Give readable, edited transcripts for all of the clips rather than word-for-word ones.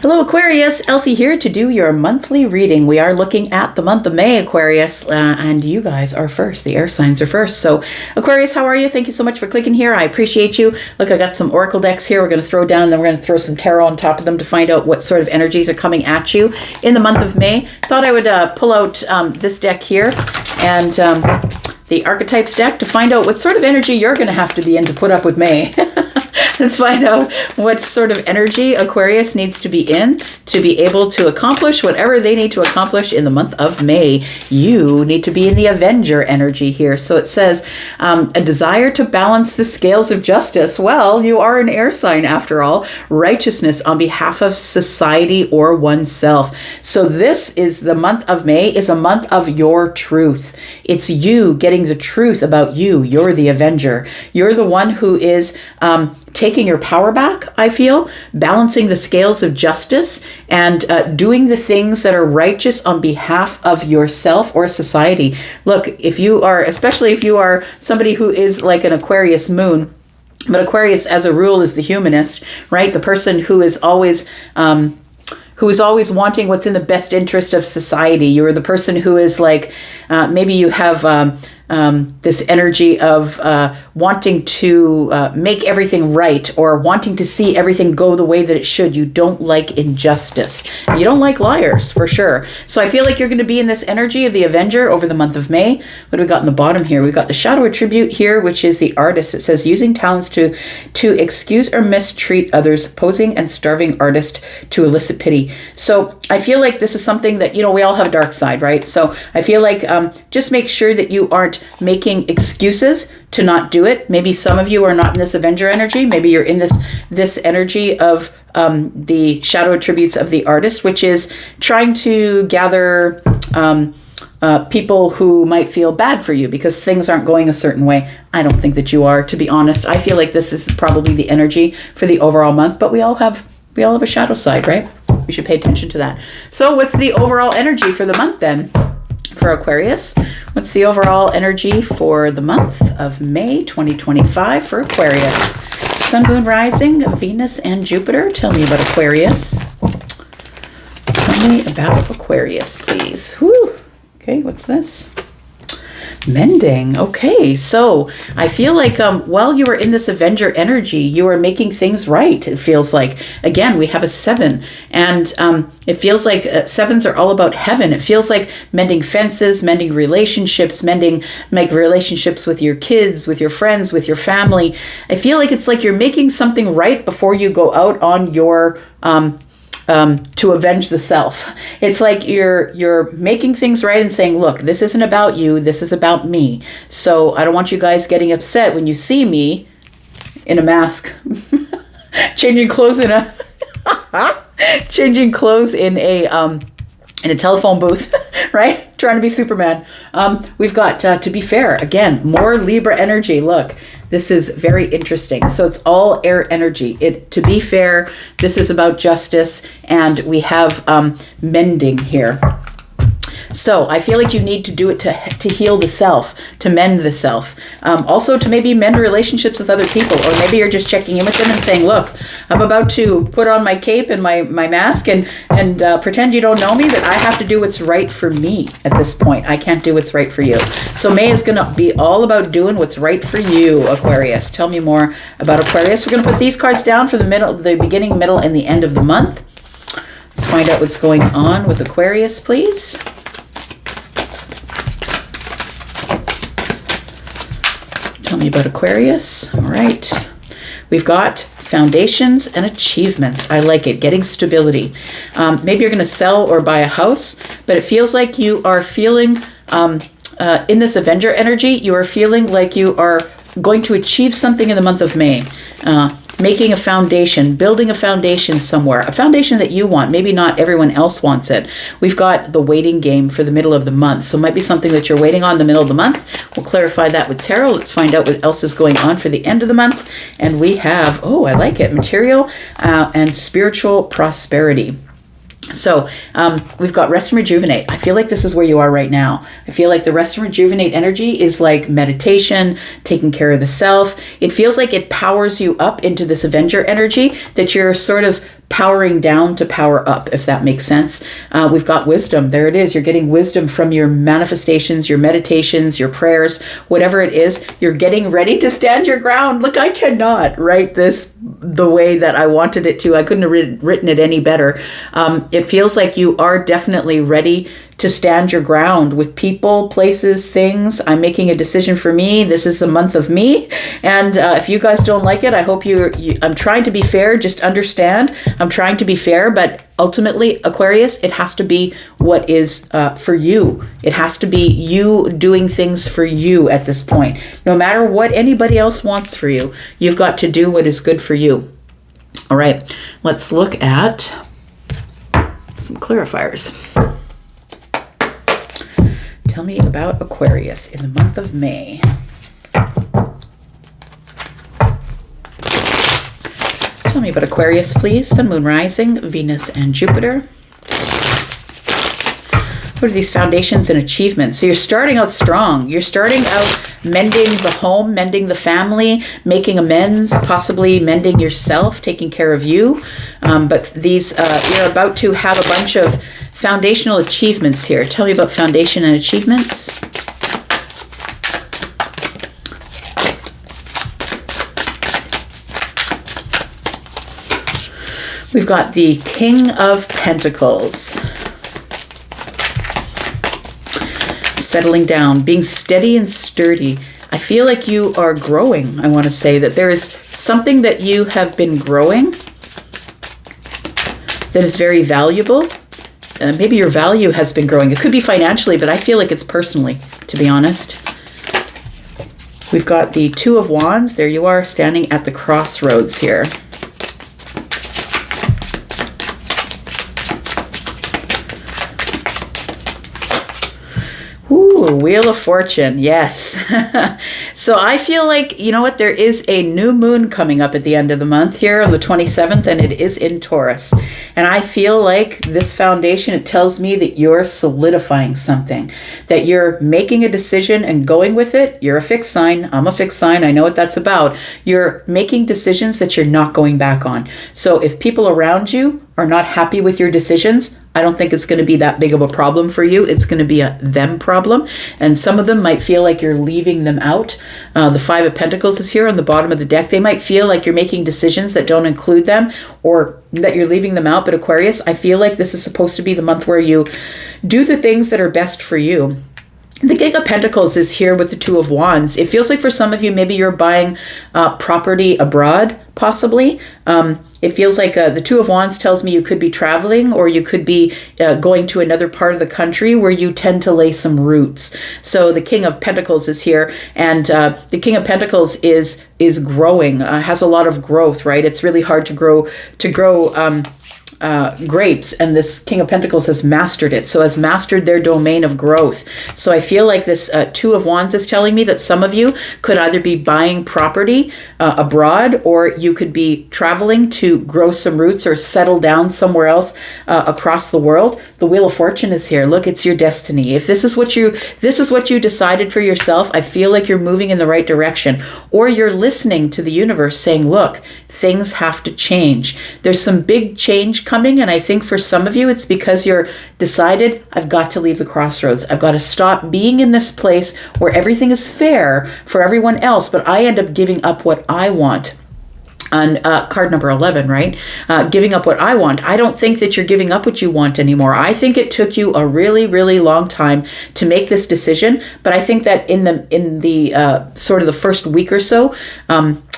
Hello, Aquarius. Elsie here to do your monthly reading. We are looking at the month of May, Aquarius, and you guys are first. The air signs are first. So, Aquarius, how are you? Thank you so much for clicking here. I appreciate you. Look, I got some oracle decks here. We're going to throw down, and then we're going to throw some tarot on top of them to find out what sort of energies are coming at you in the month of May. Thought I would pull out this deck here and the archetypes deck to find out what sort of energy you're going to have to be in to put up with May. Let's find out what sort of energy Aquarius needs to be in to be able to accomplish whatever they need to accomplish in the month of May. You need to be in the Avenger energy here. So it says, a desire to balance the scales of justice. Well, you are an air sign after all. Righteousness on behalf of society or oneself. So this is the month of May is a month of your truth. It's you getting the truth about you. You're the Avenger. You're the one who is taking your power back, I feel, balancing the scales of justice and doing the things that are righteous on behalf of yourself or society. Look, if you are, especially if you are somebody who is like an Aquarius moon, but Aquarius as a rule is the humanist, right? The person who is always wanting what's in the best interest of society. You're the person who is like, maybe you have this energy of wanting to make everything right or wanting to see everything go the way that it should. You don't like injustice. You don't like liars, for sure. So I feel like you're going to be in this energy of the Avenger over the month of May. What do we got in the bottom here? We've got the shadow attribute here, which is the artist. It says, using talents to excuse or mistreat others, posing and starving artist to elicit pity. So I feel like this is something that, we all have a dark side, right? So I feel like just make sure that you aren't making excuses to not do it. Maybe some of you are not in this Avenger energy. Maybe you're in this energy of the shadow attributes of the artist, which is trying to gather people who might feel bad for you because things aren't going a certain way. I don't think that you are, to be honest. I feel like this is probably the energy for the overall month, but we all have a shadow side, right? We should pay attention to that. So what's the overall energy for the month then? For Aquarius, what's the overall energy for the month of May 2025 for Aquarius? Sun, Moon, Rising, Venus, and Jupiter. Tell me about Aquarius. Tell me about Aquarius, please. Whew. Okay, what's this? Mending. Okay, so I feel like while you are in this Avenger energy, you are making things right. It feels like, again, we have a 7, and it feels like 7s are all about heaven. It feels like mending fences, mending relationships, mending relationships with your kids, with your friends, with your family. I feel like it's like you're making something right before you go out on your to avenge the self. It's like you're making things right and saying, look, this isn't about you, this is about me. So I don't want you guys getting upset when you see me in a mask, changing clothes in a telephone booth, right? Trying to be Superman. We've got, to be fair, again, more Libra energy. Look, this is very interesting. So it's all air energy. To be fair, this is about justice, and we have mending here. So I feel like you need to do it to heal the self, to mend the self. Also to maybe mend relationships with other people, or maybe you're just checking in with them and saying, look, I'm about to put on my cape and my mask and pretend you don't know me, but I have to do what's right for me at this point. I can't do what's right for you. So May is going to be all about doing what's right for you, Aquarius. Tell me more about Aquarius. We're going to put these cards down for the beginning, middle, and the end of the month. Let's find out what's going on with Aquarius, please. Tell me about Aquarius. All right. We've got foundations and achievements. I like it. Getting stability. Maybe you're going to sell or buy a house, but it feels like you are feeling, in this Avenger energy, you are feeling like you are going to achieve something in the month of May. Making a foundation, building a foundation somewhere, a foundation that you want. Maybe not everyone else wants it. We've got the waiting game for the middle of the month. So it might be something that you're waiting on in the middle of the month. We'll clarify that with tarot. Let's find out what else is going on for the end of the month. And we have, I like it, material and spiritual prosperity. So we've got rest and rejuvenate. I feel like this is where you are right now. I feel like the rest and rejuvenate energy is like meditation, taking care of the self. It feels like it powers you up into this Avenger energy, that you're sort of powering down to power up, if that makes sense. We've got wisdom. There it is. You're getting wisdom from your manifestations, your meditations, your prayers, whatever it is. You're getting ready to stand your ground. Look, I cannot write this the way that I wanted it to. I couldn't have written it any better. It feels like you are definitely ready to stand your ground with people, places, things. I'm making a decision for me. This is the month of me. And if you guys don't like it, I hope I'm trying to be fair. Just understand, I'm trying to be fair, but ultimately, Aquarius, it has to be what is for you. It has to be you doing things for you at this point. No matter what anybody else wants for you, you've got to do what is good for you. All right, let's look at some clarifiers. Tell me about Aquarius in the month of May. Tell me about Aquarius, please. Sun, Moon, Rising, Venus, and Jupiter. What are these foundations and achievements? So you're starting out strong. You're starting out mending the home, mending the family, making amends, possibly mending yourself, taking care of you. But these, you're about to have a bunch of foundational achievements here. Tell me about foundation and achievements. We've got the King of Pentacles. Settling down, being steady and sturdy. I feel like you are growing. I want to say that there is something that you have been growing that is very valuable. Maybe your value has been growing. It could be financially, but I feel like it's personally, to be honest. We've got the Two of Wands. There you are, standing at the crossroads here. Ooh, Wheel of Fortune, yes. So I feel like, you know what, there is a new moon coming up at the end of the month here on the 27th, and it is in Taurus. And I feel like this foundation, it tells me that you're solidifying something, that you're making a decision and going with it. You're a fixed sign. I'm a fixed sign. I know what that's about. You're making decisions that you're not going back on. So if people around you are not happy with your decisions, I don't think it's going to be that big of a problem for you. It's going to be a them problem. And some of them might feel like you're leaving them out. The Five of Pentacles is here on the bottom of the deck. They might feel like you're making decisions that don't include them or that you're leaving them out. But Aquarius, I feel like this is supposed to be the month where you do the things that are best for you. The King of Pentacles is here with the Two of Wands. It feels like for some of you, maybe you're buying property abroad, possibly. It feels like the Two of Wands tells me you could be traveling, or you could be going to another part of the country where you tend to lay some roots. So the King of Pentacles is here, and the King of Pentacles is growing, has a lot of growth, right? It's really hard to grow grapes, and this King of Pentacles has mastered it, so has mastered their domain of growth. So I feel like this Two of Wands is telling me that some of you could either be buying property abroad, or you could be traveling to grow some roots or settle down somewhere else across the world. The Wheel of Fortune is here. Look, it's your destiny. If this is what you decided for yourself, I feel like you're moving in the right direction, or you're listening to the universe saying, look, things have to change. There's some big change coming, and I think for some of you, it's because you're decided, I've got to leave the crossroads. I've got to stop being in this place where everything is fair for everyone else, but I end up giving up what I want. On card number 11, right? Giving up what I want. I don't think that you're giving up what you want anymore. I think it took you a really, really long time to make this decision, but I think that in the sort of the first week or so,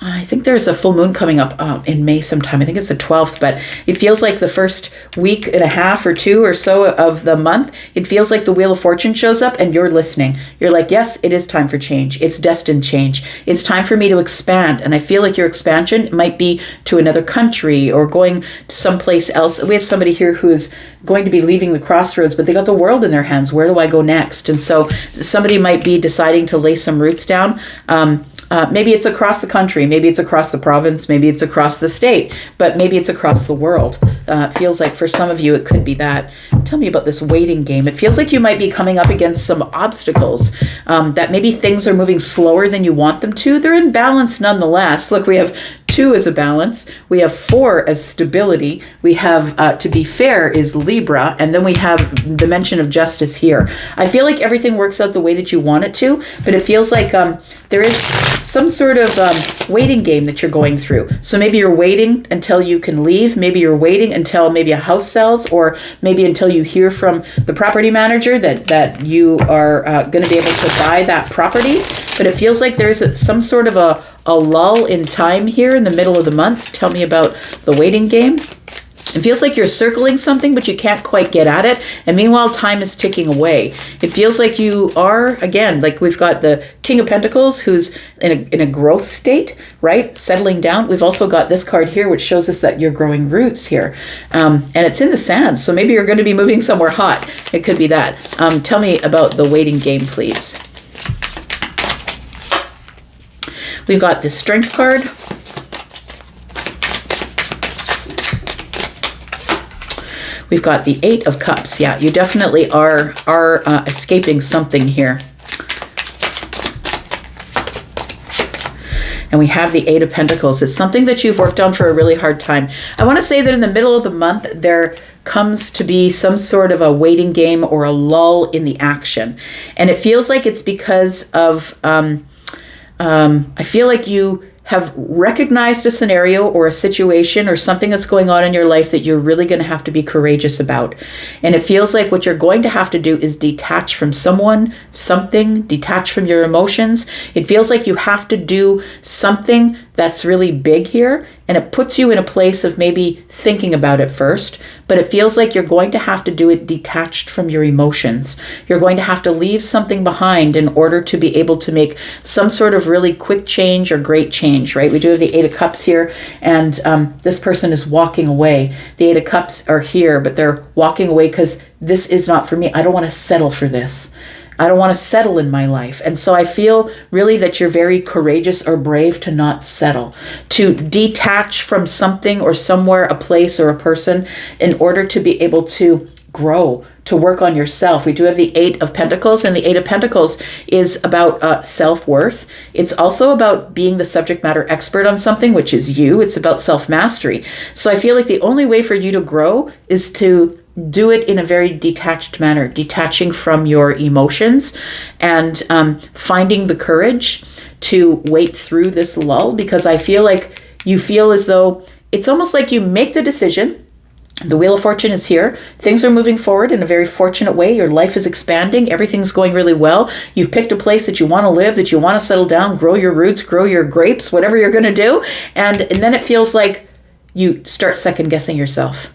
I think there's a full moon coming up in May sometime. I think it's the 12th, but it feels like the first week and a half or two or so of the month, it feels like the Wheel of Fortune shows up and you're listening. You're like, yes, it is time for change. It's destined change. It's time for me to expand. And I feel like your expansion might be to another country or going to someplace else. We have somebody here who is going to be leaving the crossroads, but they got the world in their hands. Where do I go next? And so somebody might be deciding to lay some roots down. Maybe it's across the country, maybe it's across the province, maybe it's across the state, but maybe it's across the world. Feels like for some of you, it could be that. Tell me about this waiting game. It feels like you might be coming up against some obstacles, that maybe things are moving slower than you want them to. They're in balance nonetheless. Look, we have 2 as a balance. We have 4 as stability. We have to be fair is Libra. And then we have the mention of justice here. I feel like everything works out the way that you want it to, but it feels like there is some sort of waiting game that you're going through. So maybe you're waiting until you can leave. Maybe you're waiting until maybe a house sells, or maybe until you hear from the property manager that you are going to be able to buy that property. But it feels like there's some sort of a lull in time here in the middle of the month. Tell me about the waiting game. It feels like you're circling something, but you can't quite get at it. And meanwhile, time is ticking away. It feels like you are, again, like we've got the King of Pentacles, who's in a growth state, right? Settling down. We've also got this card here, which shows us that you're growing roots here. And it's in the sand. So maybe you're going to be moving somewhere hot. It could be that. Tell me about the waiting game, please. We've got the Strength card. We've got the 8 of Cups. Yeah, you definitely are escaping something here. And we have the 8 of Pentacles. It's something that you've worked on for a really hard time. I want to say that in the middle of the month, there comes to be some sort of a waiting game or a lull in the action. And it feels like it's because of, I feel like you have recognized a scenario or a situation or something that's going on in your life that you're really going to have to be courageous about. And it feels like what you're going to have to do is detach from someone, something, detach from your emotions. It feels like you have to do something that's really big here, and it puts you in a place of maybe thinking about it first, but it feels like you're going to have to do it detached from your emotions. You're going to have to leave something behind in order to be able to make some sort of really quick change or great change, right? We do have the 8 of Cups here, and this person is walking away. The 8 of Cups are here, but they're walking away because this is not for me. I don't want to settle for this. I don't want to settle in my life. And so I feel really that you're very courageous or brave to not settle, to detach from something or somewhere, a place or a person, in order to be able to grow, to work on yourself. We do have the 8 of Pentacles, and the 8 of Pentacles is about self-worth. It's also about being the subject matter expert on something, which is you. It's about self-mastery. So I feel like the only way for you to grow is to do it in a very detached manner, detaching from your emotions and finding the courage to wait through this lull, because I feel like you feel as though it's almost like you make the decision. The Wheel of Fortune is here. Things are moving forward in a very fortunate way. Your life is expanding. Everything's going really well. You've picked a place that you want to live, that you want to settle down, grow your roots, grow your grapes, whatever you're going to do. And then it feels like you start second guessing yourself.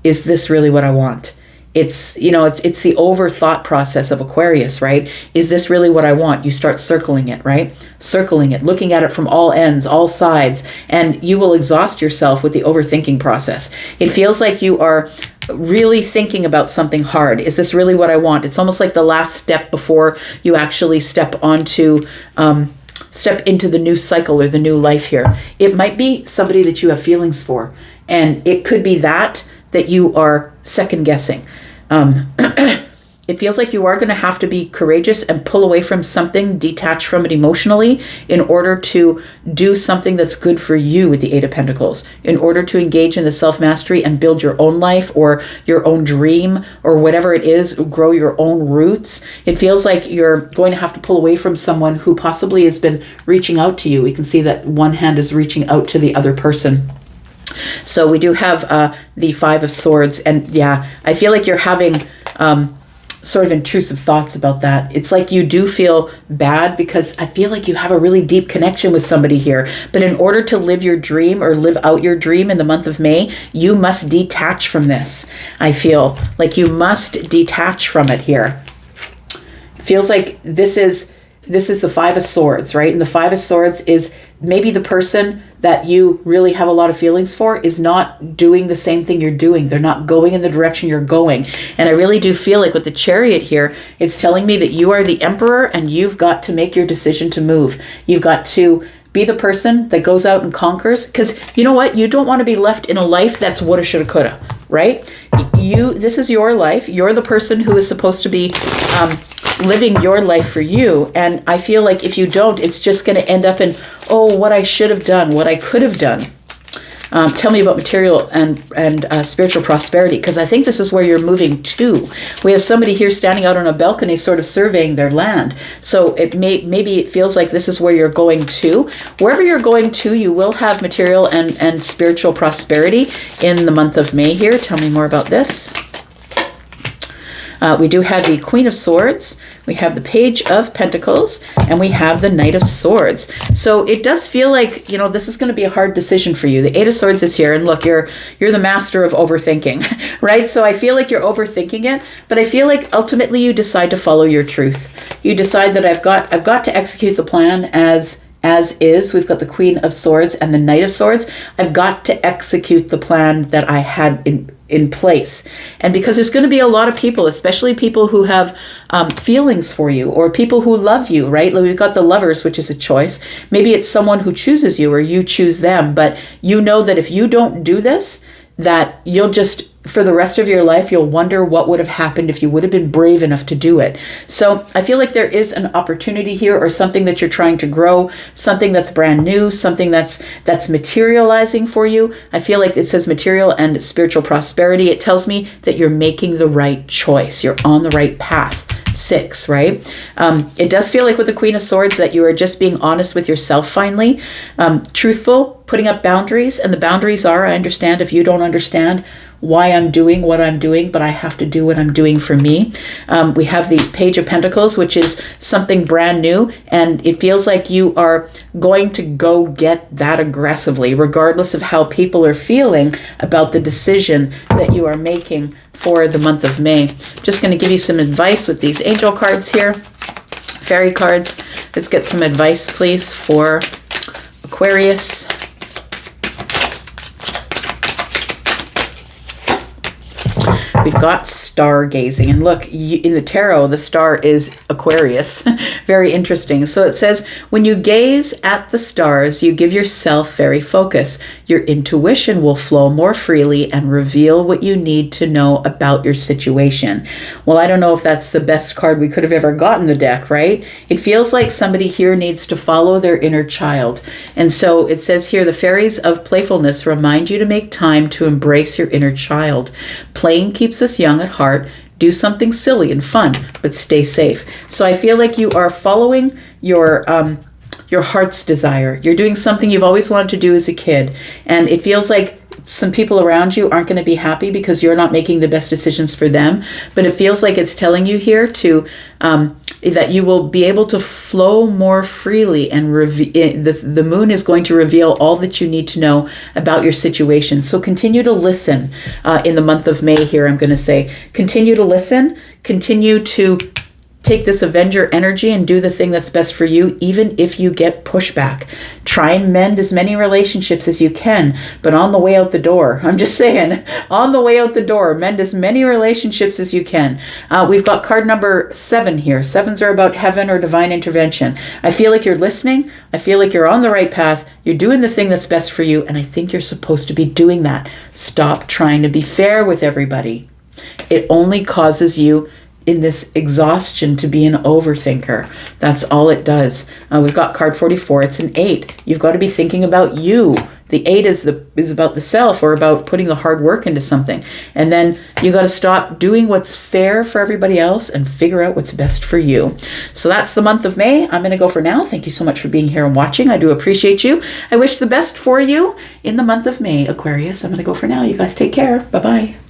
Is this really what I want? It's, you know, it's the overthought process of Aquarius, right? Is this really what I want? You start circling it, right? Circling it, looking at it from all ends, all sides, and you will exhaust yourself with the overthinking process. It feels like you are really thinking about something hard. Is this really what I want? It's almost like the last step before you actually step into the new cycle or the new life here. It might be somebody that you have feelings for, and it could be that you are second guessing. It feels like you are going to have to be courageous and pull away from something, detach from it emotionally in order to do something that's good for you with the 8 of Pentacles, in order to engage in the self-mastery and build your own life or your own dream or whatever it is, grow your own roots. It feels like you're going to have to pull away from someone who possibly has been reaching out to you. We can see that one hand is reaching out to the other person. So we do have the 5 of Swords, and yeah, I feel like you're having sort of intrusive thoughts about that. It's like you do feel bad because I feel like you have a really deep connection with somebody here. But in order to live your dream or live out your dream in the month of May, you must detach from this. I feel like you must detach from it here. It feels like this is the 5 of Swords, right? And the 5 of Swords is maybe the person that you really have a lot of feelings for is not doing the same thing you're doing. They're not going in the direction you're going. And I really do feel like with the Chariot here, it's telling me that you are the Emperor and you've got to make your decision to move. You've got to be the person that goes out and conquers, because you know what? You don't want to be left in a life that's woulda, shoulda, coulda, right? This is your life. You're the person who is supposed to be living your life for you. And I feel like if you don't, it's just going to end up in, oh, what I should have done, what I could have done. Tell me about material and spiritual prosperity, because I think this is where you're moving to. We have somebody here standing out on a balcony sort of surveying their land. So maybe it feels like this is where you're going to. Wherever you're going to, you will have material and spiritual prosperity in the month of May here. Tell me more about this. We do have the Queen of Swords, we have the Page of Pentacles, and we have the Knight of Swords. So it does feel like, you know, this is going to be a hard decision for you. The Eight of Swords is here, and look, you're the master of overthinking, right? So I feel like you're overthinking it, but I feel like ultimately you decide to follow your truth. You decide that I've got to execute the plan as is. We've got the Queen of Swords and the Knight of Swords. I've got to execute the plan that I had in place. And because there's going to be a lot of people, especially people who have feelings for you or people who love you, right? Like we've got the Lovers, which is a choice. Maybe it's someone who chooses you or you choose them, but you know that if you don't do this, that you'll just, for the rest of your life, you'll wonder what would have happened if you would have been brave enough to do it. So I feel like there is an opportunity here, or something that you're trying to grow, something that's brand new, something that's materializing for you. I feel like it says material and spiritual prosperity. It tells me that you're making the right choice. You're on the right path. 6, right? It does feel like with the Queen of Swords that you are just being honest with yourself finally, truthful, putting up boundaries. And the boundaries are, I understand if you don't understand why I'm doing what I'm doing, but I have to do what I'm doing for me. We have the Page of Pentacles, which is something brand new, and it feels like you are going to go get that aggressively, regardless of how people are feeling about the decision that you are making for the month of May. Just going to give you some advice with these angel cards here, fairy cards. Let's get some advice, please, for Aquarius. We've got stargazing, and look, in the tarot, the star is Aquarius. Very interesting. So it says, when you gaze at the stars, you give yourself very focus. Your intuition will flow more freely and reveal what you need to know about your situation. Well, I don't know if that's the best card we could have ever got in the deck, right? It feels like somebody here needs to follow their inner child. And so it says here, the fairies of playfulness remind you to make time to embrace your inner child. Playing keeps us young at heart. Do something silly and fun, but stay safe. So I feel like you are following your heart's desire. You're doing something you've always wanted to do as a kid. And it feels like some people around you aren't going to be happy because you're not making the best decisions for them. But it feels like it's telling you here to that you will be able to flow more freely, and the moon is going to reveal all that you need to know about your situation. So continue to listen in the month of May here. I'm going to say continue to listen, continue to take this Avenger energy and do the thing that's best for you, even if you get pushback. Try and mend as many relationships as you can, but on the way out the door, I'm just saying, on the way out the door, mend as many relationships as you can. We've got card number 7 here. 7s are about heaven or divine intervention. I feel like you're listening. I feel like you're on the right path. You're doing the thing that's best for you, and I think you're supposed to be doing that. Stop trying to be fair with everybody. It only causes you in this exhaustion to be an overthinker. That's all it does. We've got card 44. It's an 8. You've got to be thinking about you. The 8 is about the self, or about putting the hard work into something. And then you got to stop doing what's fair for everybody else and figure out what's best for you. So that's the month of May. I'm going to go for now. Thank you so much for being here and watching. I do appreciate you. I wish the best for you in the month of May, Aquarius. I'm going to go for now. You guys take care. Bye-bye.